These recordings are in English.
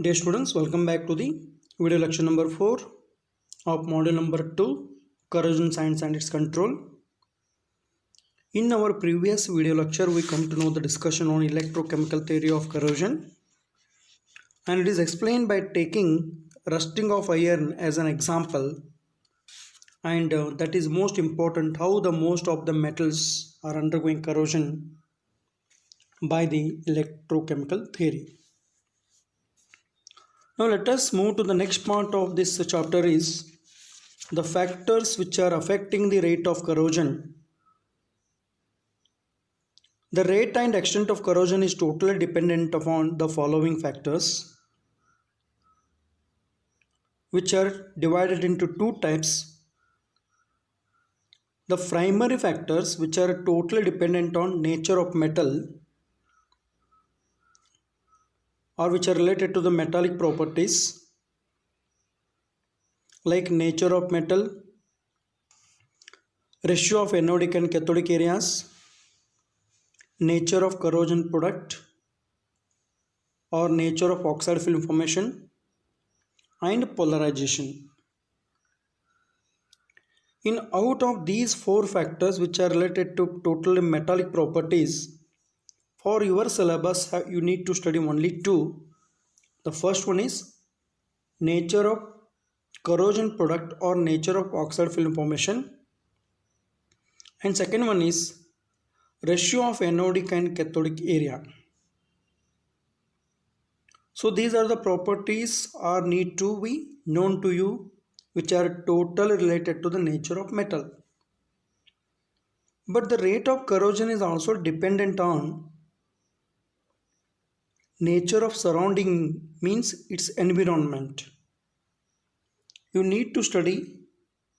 Dear students, welcome back to the video lecture number 4 of module number 2, Corrosion Science and its Control. In our previous video lecture, we come to know the discussion on electrochemical theory of corrosion, and it is explained by taking rusting of iron as an example, and that is most important, how the most of the metals are undergoing corrosion by the electrochemical theory. Now let us move to the next part of this chapter is the factors which are affecting the rate of corrosion. The rate and extent of corrosion is totally dependent upon the following factors, which are divided into two types. The primary factors, which are totally dependent on nature of metal or which are related to the metallic properties, like nature of metal, ratio of anodic and cathodic areas, nature of corrosion product or nature of oxide film formation, and polarization. In out of these four factors which are related to totally metallic properties, for your syllabus you need to study only two. The first one is nature of corrosion product or nature of oxide film formation, and second one is ratio of anodic and cathodic area. So these are the properties are need to be known to you, which are totally related to the nature of metal. But the rate of corrosion is also dependent on nature of surrounding, means its environment. You need to study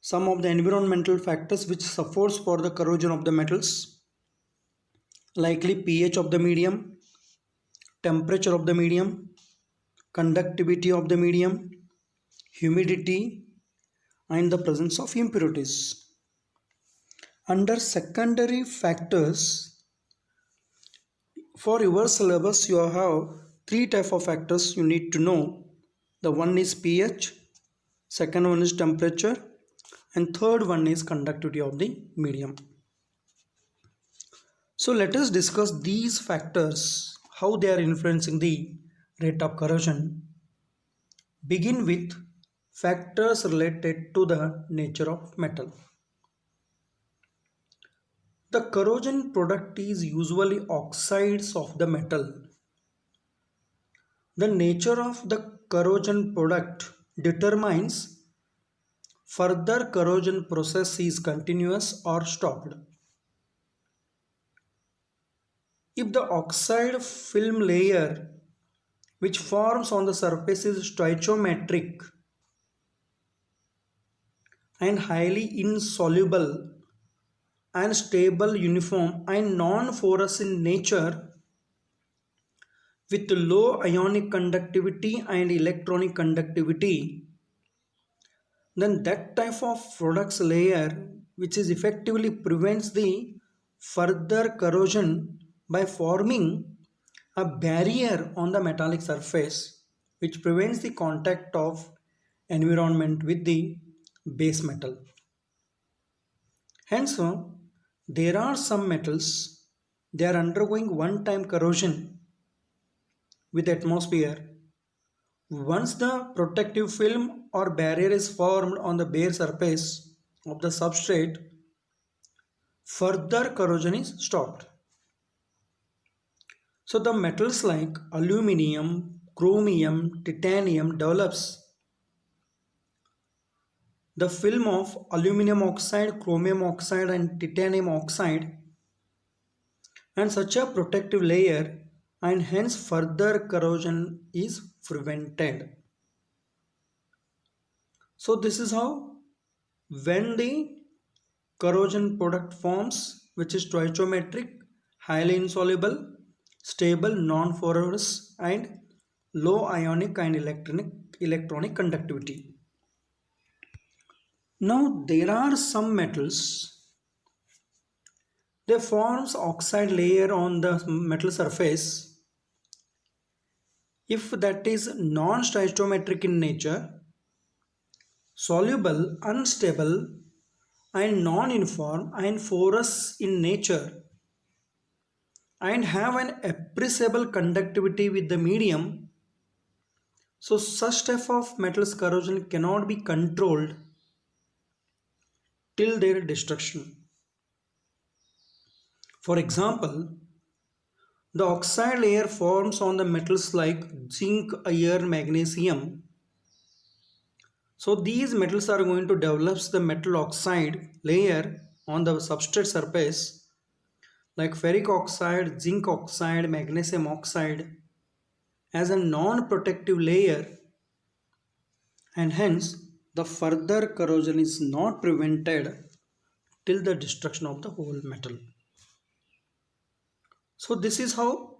some of the environmental factors which supports for the corrosion of the metals, likely pH of the medium, temperature of the medium, conductivity of the medium, humidity, and the presence of impurities. Under secondary factors, for your syllabus you have three type of factors you need to know. The one is pH, second one is temperature, and third one is conductivity of the medium. So let us discuss these factors, how they are influencing the rate of corrosion. Begin with factors related to the nature of metal. The corrosion product is usually oxides of the metal. The nature of the corrosion product determines further corrosion process is continuous or stopped. If the oxide film layer which forms on the surface is stoichiometric and highly insoluble and stable, uniform and non-porous in nature, with low ionic conductivity and electronic conductivity, then that type of products layer which is effectively prevents the further corrosion by forming a barrier on the metallic surface which prevents the contact of environment with the base metal. Hence, there are some metals, they are undergoing one-time corrosion with atmosphere. Once the protective film or barrier is formed on the bare surface of the substrate, further corrosion is stopped. So the metals like aluminum, chromium, titanium develops the film of aluminum oxide, chromium oxide and titanium oxide and such a protective layer, and hence further corrosion is prevented. So this is how, when the corrosion product forms which is stoichiometric, highly insoluble, stable, non-porous and low ionic and electronic conductivity. Now there are some metals, they forms oxide layer on the metal surface if that is non-stoichiometric in nature, soluble, unstable, and non-uniform and porous in nature, and have an appreciable conductivity with the medium, so such type of metals corrosion cannot be controlled till their destruction. For example, the oxide layer forms on the metals like zinc, iron, magnesium. So these metals are going to develop the metal oxide layer on the substrate surface like ferric oxide, zinc oxide, magnesium oxide as a non-protective layer, and hence the further corrosion is not prevented till the destruction of the whole metal. So this is how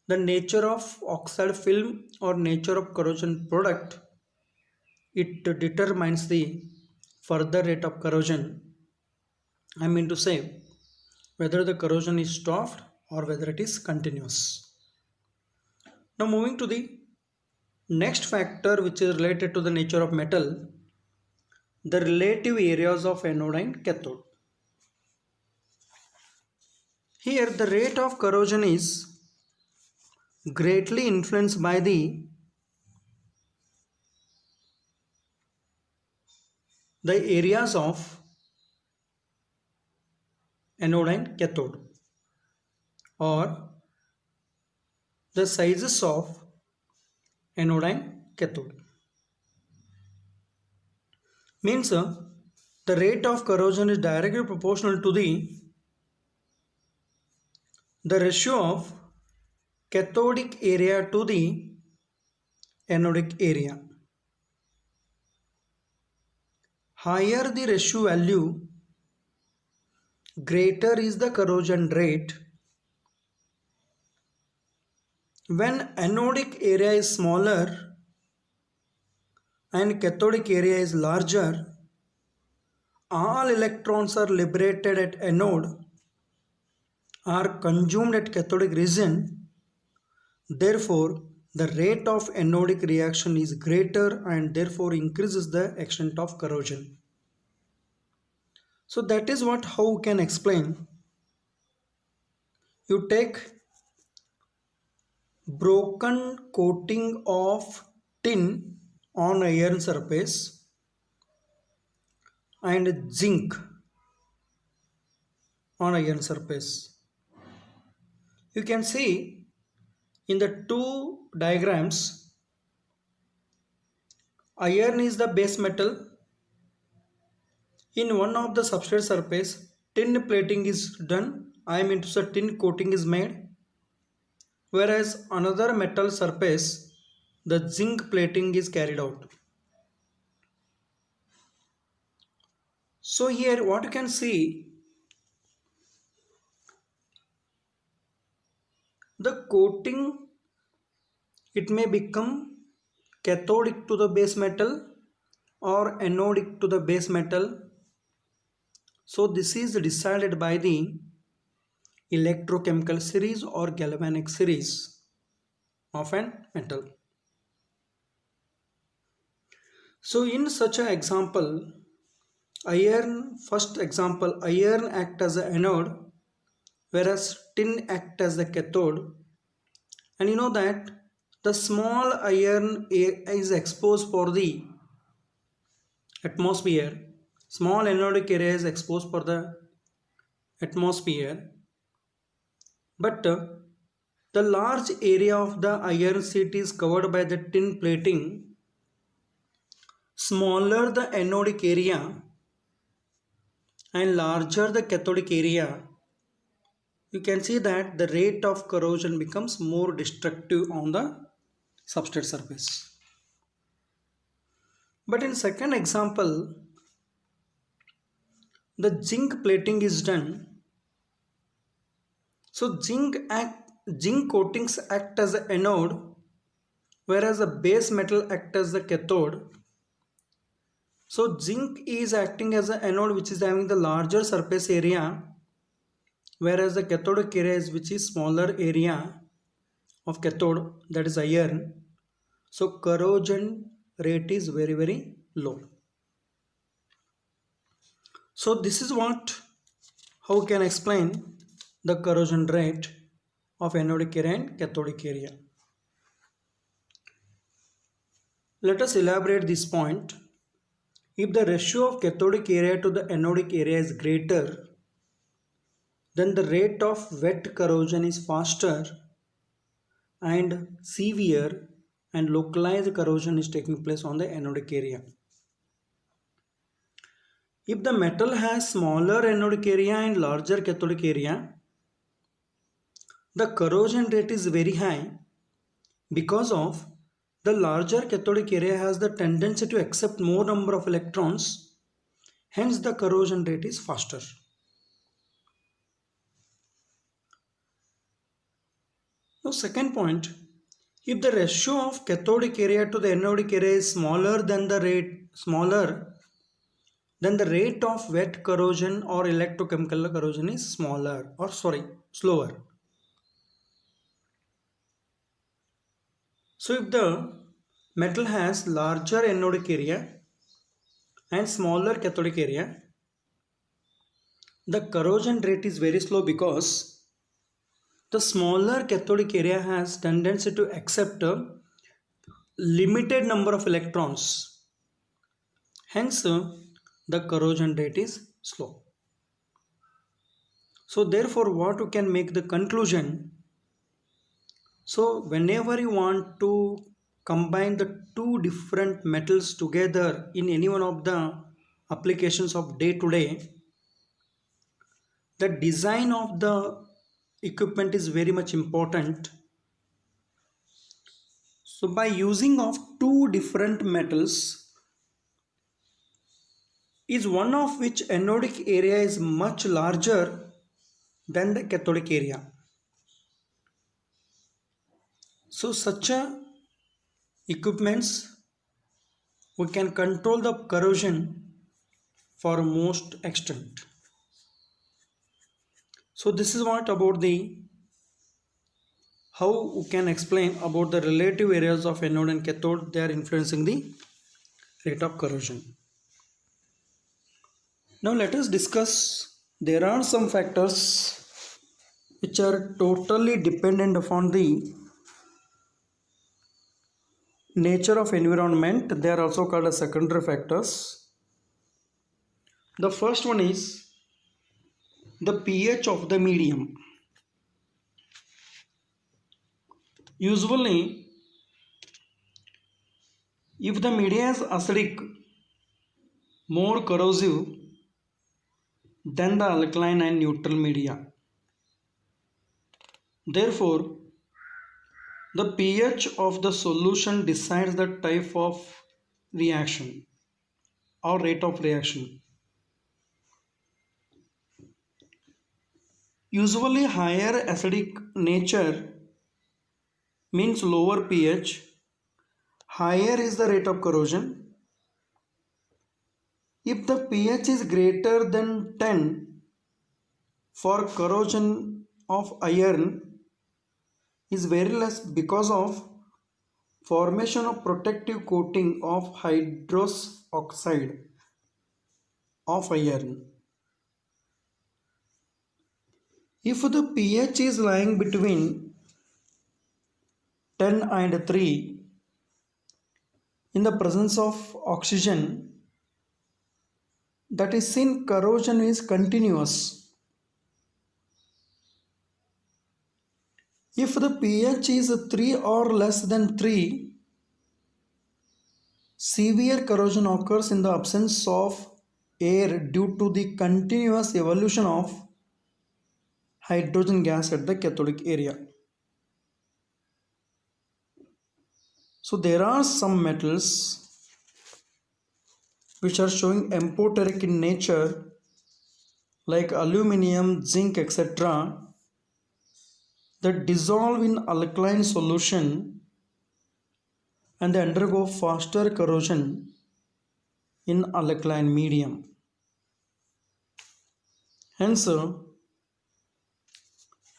the nature of oxide film or nature of corrosion product, it determines the further rate of corrosion. I mean to say whether the corrosion is stopped or whether it is continuous. Now moving to the next factor which is related to the nature of metal, the relative areas of anode and cathode. Here the rate of corrosion is greatly influenced by the areas of anode and cathode, or the sizes of anode and cathode. Means the rate of corrosion is directly proportional to the ratio of cathodic area to the anodic area. Higher the ratio value, greater is the corrosion rate. When anodic area is smaller and cathodic area is larger, all electrons are liberated at anode, are consumed at cathodic region. Therefore, the rate of anodic reaction is greater and therefore increases the extent of corrosion. So that is what how we can explain. You take broken coating of tin on iron surface and zinc on iron surface. You can see in the two diagrams, iron is the base metal. In one of the substrate surface, tin plating is done. I mean to say tin coating is made. Whereas another metal surface, the zinc plating is carried out. So here what you can see, the coating, it may become cathodic to the base metal or anodic to the base metal. So this is decided by the electrochemical series or galvanic series of an metal. So in such an example, first example, iron act as an anode whereas tin act as the cathode. And you know that the small iron is exposed for the atmosphere, small anodic area is exposed for the atmosphere, but the large area of the iron sheet is covered by the tin plating. Smaller the anodic area and larger the cathodic area, you can see that the rate of corrosion becomes more destructive on the substrate surface. But in second example, the zinc plating is done. So zinc coatings act as the anode whereas the base metal act as the cathode. So zinc is acting as an anode which is having the larger surface area, whereas the cathodic area is which is smaller area of cathode, that is iron, so corrosion rate is very low. So this is what, how we can explain the corrosion rate of anodic area and cathodic area. Let us elaborate this point. If the ratio of cathodic area to the anodic area is greater, then the rate of wet corrosion is faster and severe, and localized corrosion is taking place on the anodic area. If the metal has smaller anodic area and larger cathodic area, the corrosion rate is very high because of the larger cathodic area has the tendency to accept more number of electrons, hence the corrosion rate is faster. Now second point, if the ratio of cathodic area to the anodic area is smaller, then the rate of wet corrosion or electrochemical corrosion is slower. So if the metal has larger anodic area and smaller cathodic area, the corrosion rate is very slow because the smaller cathodic area has tendency to accept a limited number of electrons. Hence, the corrosion rate is slow. So therefore, what you can make the conclusion? So whenever you want to combine the two different metals together in any one of the applications of day to day, the design of the equipment is very much important. So by using of two different metals, is one of which anodic area is much larger than the cathodic area. So such a equipments, we can control the corrosion for most extent. So this is what about the how we can explain about the relative areas of anode and cathode. They are influencing the rate of corrosion. Now let us discuss. There are some factors which are totally dependent upon the nature of environment. They are also called as secondary factors. The first one is the pH of the medium. Usually, if the media is acidic, more corrosive than the alkaline and neutral media. Therefore, the pH of the solution decides the type of reaction or rate of reaction. Usually, higher acidic nature means lower pH, higher is the rate of corrosion. If the pH is greater than 10, for corrosion of iron is very less because of formation of protective coating of hydrous oxide of iron. If the pH is lying between 10 and 3, in the presence of oxygen, that is seen corrosion is continuous. If the pH is 3 or less than 3, severe corrosion occurs in the absence of air due to the continuous evolution of hydrogen gas at the cathodic area. So there are some metals which are showing amphoteric in nature like aluminium, zinc, etc. that dissolve in alkaline solution and they undergo faster corrosion in alkaline medium. Hence,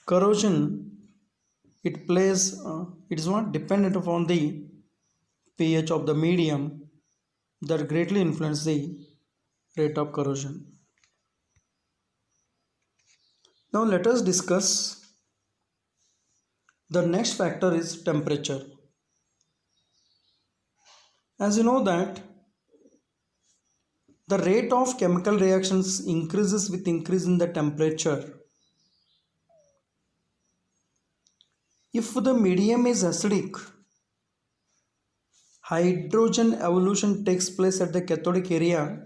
corrosion it is not dependent upon the pH of the medium that greatly influence the rate of corrosion. Now let us discuss the next factor is temperature. As you know that the rate of chemical reactions increases with increase in the temperature. If the medium is acidic, hydrogen evolution takes place at the cathodic area.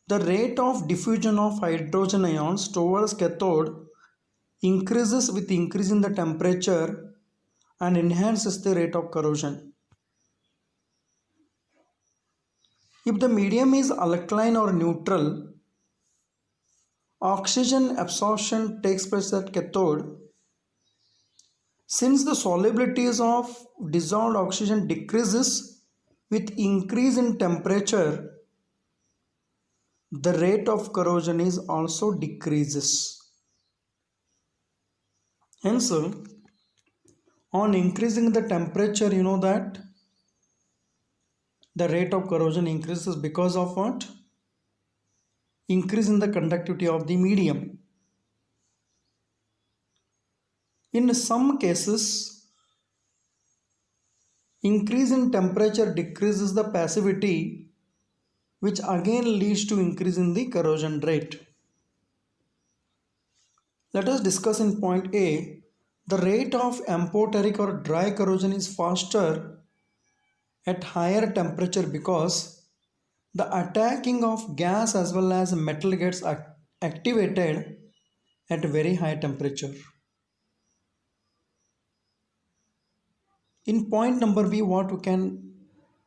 The rate of diffusion of hydrogen ions towards cathode increases with increase in the temperature and enhances the rate of corrosion. If the medium is alkaline or neutral, oxygen absorption takes place at cathode. Since the solubilities of dissolved oxygen decreases with increase in temperature, the rate of corrosion is also decreases. Hence, on increasing the temperature, you know that the rate of corrosion increases because of what? Increase in the conductivity of the medium. In some cases, increase in temperature decreases the passivity, which again leads to increase in the corrosion rate. Let us discuss in point A. The rate of amphoteric or dry corrosion is faster at higher temperature because the attacking of gas as well as metal gets activated at very high temperature. In point number B, what we can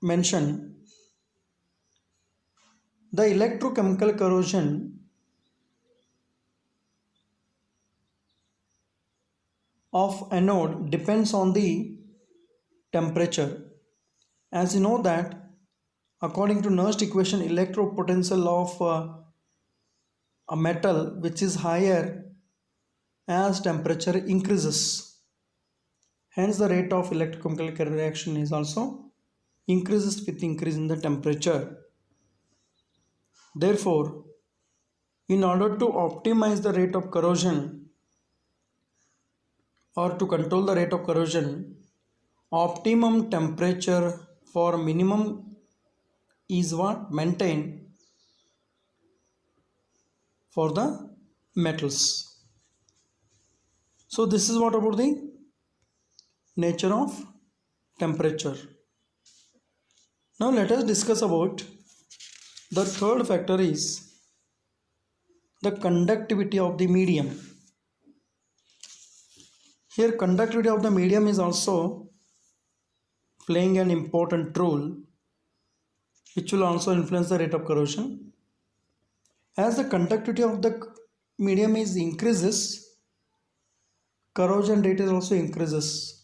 mention, the electrochemical corrosion of anode depends on the temperature. As you know that according to Nernst equation, electropotential of a metal which is higher as temperature increases. Hence the rate of electrochemical reaction is also increases with increase in the temperature. Therefore, in order to optimize the rate of corrosion or to control the rate of corrosion, optimum temperature for minimum is what? Maintained for the metals. So this is what about the nature of temperature. Now let us discuss about the third factor is the conductivity of the medium. Here conductivity of the medium is also playing an important role which will also influence the rate of corrosion. As the conductivity of the medium is increases, corrosion rate is also increases.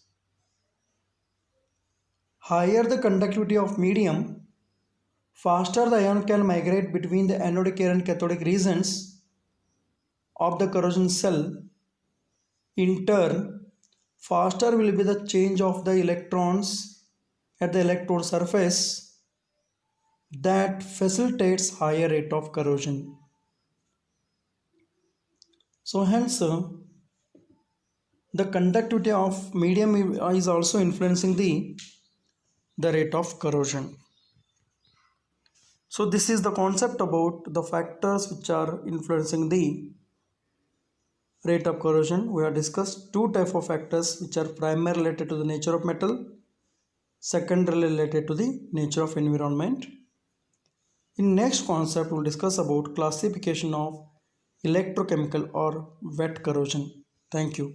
Higher the conductivity of medium, faster the ion can migrate between the anodic and cathodic regions of the corrosion cell. In turn, faster will be the change of the electrons at the electrode surface that facilitates higher rate of corrosion. So hence the conductivity of medium is also influencing the rate of corrosion. So this is the concept about the factors which are influencing the rate of corrosion. We have discussed two types of factors which are primarily related to the nature of metal, secondarily related to the nature of environment. In next concept, we will discuss about classification of electrochemical or wet corrosion. Thank you.